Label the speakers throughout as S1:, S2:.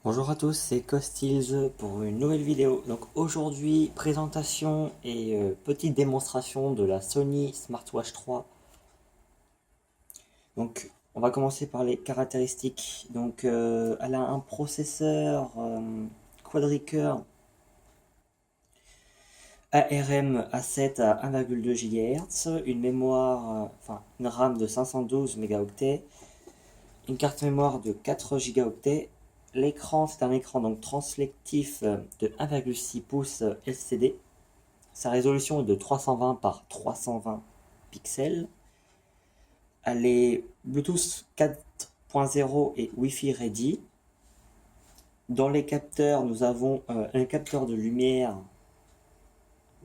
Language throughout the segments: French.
S1: Bonjour à tous, c'est Costilz pour une nouvelle vidéo. Donc aujourd'hui, présentation et petite démonstration de la Sony Smartwatch 3. Donc on va commencer par les caractéristiques. Donc elle a un processeur quadricœur ARM A7 à 1,2 GHz, une mémoire, une RAM de 512 mégaoctets, une carte mémoire de 4 gigaoctets. L'écran, c'est un écran donc translectif de 1,6 pouces LCD. Sa résolution est de 320 par 320 pixels. Elle est Bluetooth 4.0 et Wi-Fi ready. Dans les capteurs, nous avons un capteur de lumière,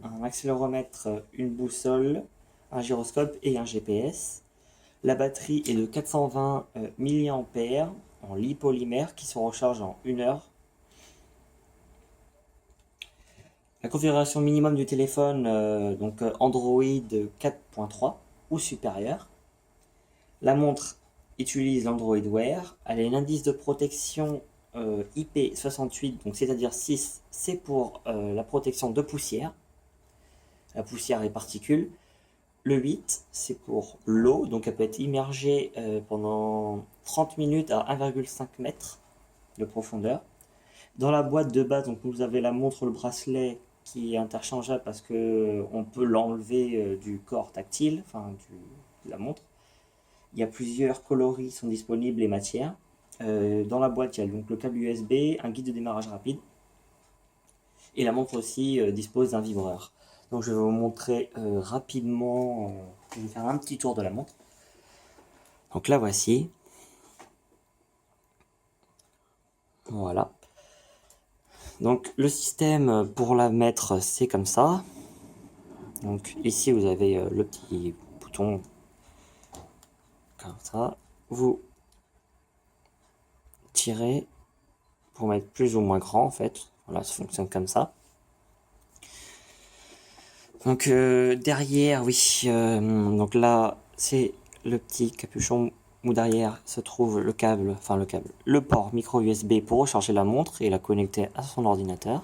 S1: un accéléromètre, une boussole, un gyroscope et un GPS. La batterie est de 420 mAh en lipolymère qui se recharge en 1 heure. La configuration minimum du téléphone, Android 4.3 ou supérieur. La montre utilise l'Android Wear. Elle a un indice de protection IP68, donc c'est-à-dire 6, c'est pour la protection de poussière, la poussière et les particules. Le 8, c'est pour l'eau, donc elle peut être immergée pendant 30 minutes à 1,5 m de profondeur. Dans la boîte de base, donc vous avez la montre, le bracelet qui est interchangeable parce que on peut l'enlever du corps tactile, de la montre. Il y a plusieurs coloris sont disponibles et matières. Dans la boîte, il y a donc le câble USB, un guide de démarrage rapide. Et la montre aussi dispose d'un vibreur. Donc je vais vous montrer rapidement, je vais faire un petit tour de la montre. Donc la voici. Voilà. Donc le système pour la mettre, c'est comme ça. Donc ici vous avez le petit bouton comme ça. Vous tirez pour mettre plus ou moins grand en fait. Voilà, ça fonctionne comme ça. Donc derrière, oui, donc là c'est le petit capuchon où derrière se trouve le port micro USB pour recharger la montre et la connecter à son ordinateur.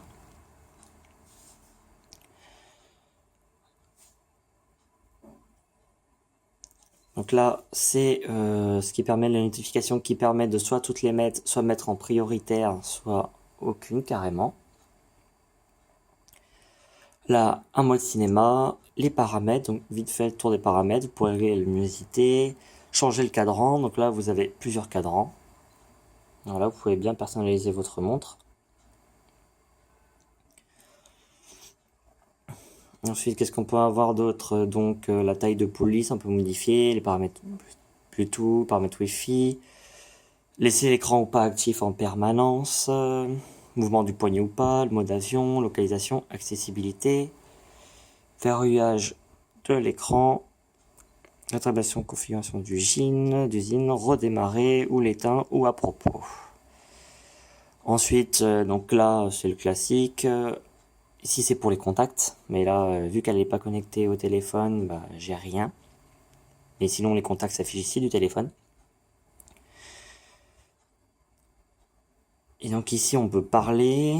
S1: Donc là, c'est ce qui permet la notification qui permet de soit toutes les mettre, soit mettre en prioritaire, soit aucune carrément. Là, un mode cinéma, les paramètres, donc vite fait le tour des paramètres, vous pouvez régler la luminosité, changer le cadran, donc là vous avez plusieurs cadrans. Voilà, vous pouvez bien personnaliser votre montre. Ensuite, qu'est-ce qu'on peut avoir d'autre? Donc la taille de police, on peut modifier, les paramètres Bluetooth, paramètres Wi-Fi, laisser l'écran ou pas actif en permanence, mouvement du poignet ou pas, le mode avion, localisation, accessibilité, verrouillage de l'écran, rétablissement configuration d'usine, redémarrer ou l'éteindre ou à propos. Ensuite, donc là c'est le classique. Ici c'est pour les contacts, mais là vu qu'elle n'est pas connectée au téléphone, bah, j'ai rien. Mais sinon les contacts s'affichent ici du téléphone. Et donc ici on peut parler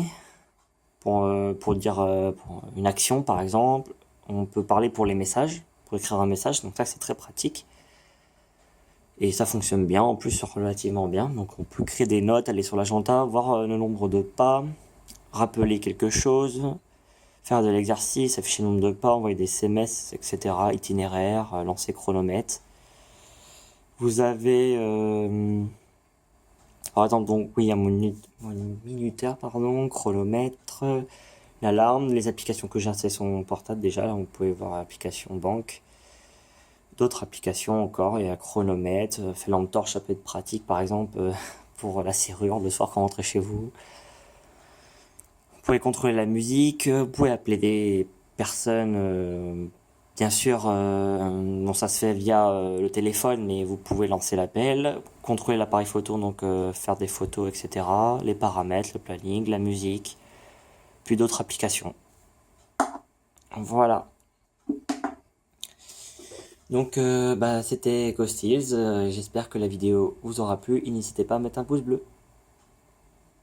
S1: pour dire pour une action par exemple. On peut parler pour les messages, pour écrire un message, donc ça c'est très pratique. Et ça fonctionne bien, en plus relativement bien. Donc on peut créer des notes, aller sur l'agenda, voir le nombre de pas, rappeler quelque chose, faire de l'exercice, afficher le nombre de pas, envoyer des SMS, etc. Itinéraire, lancer chronomètre. Vous avez par exemple donc oui un minuteur pardon, chronomètre, l'alarme, les applications que j'ai installées sur mon portable déjà, là vous pouvez voir l'application banque. D'autres applications encore, il y a chronomètre, fait lampe torche, ça peut être pratique par exemple pour la serrure le soir quand vous rentrez chez vous. Vous pouvez contrôler la musique, vous pouvez appeler des personnes, bien sûr, bon ça se fait via le téléphone, mais vous pouvez lancer l'appel, contrôler l'appareil photo, donc faire des photos, etc. Les paramètres, le planning, la musique, puis d'autres applications. Voilà. Donc c'était Costilz, j'espère que la vidéo vous aura plu et n'hésitez pas à mettre un pouce bleu.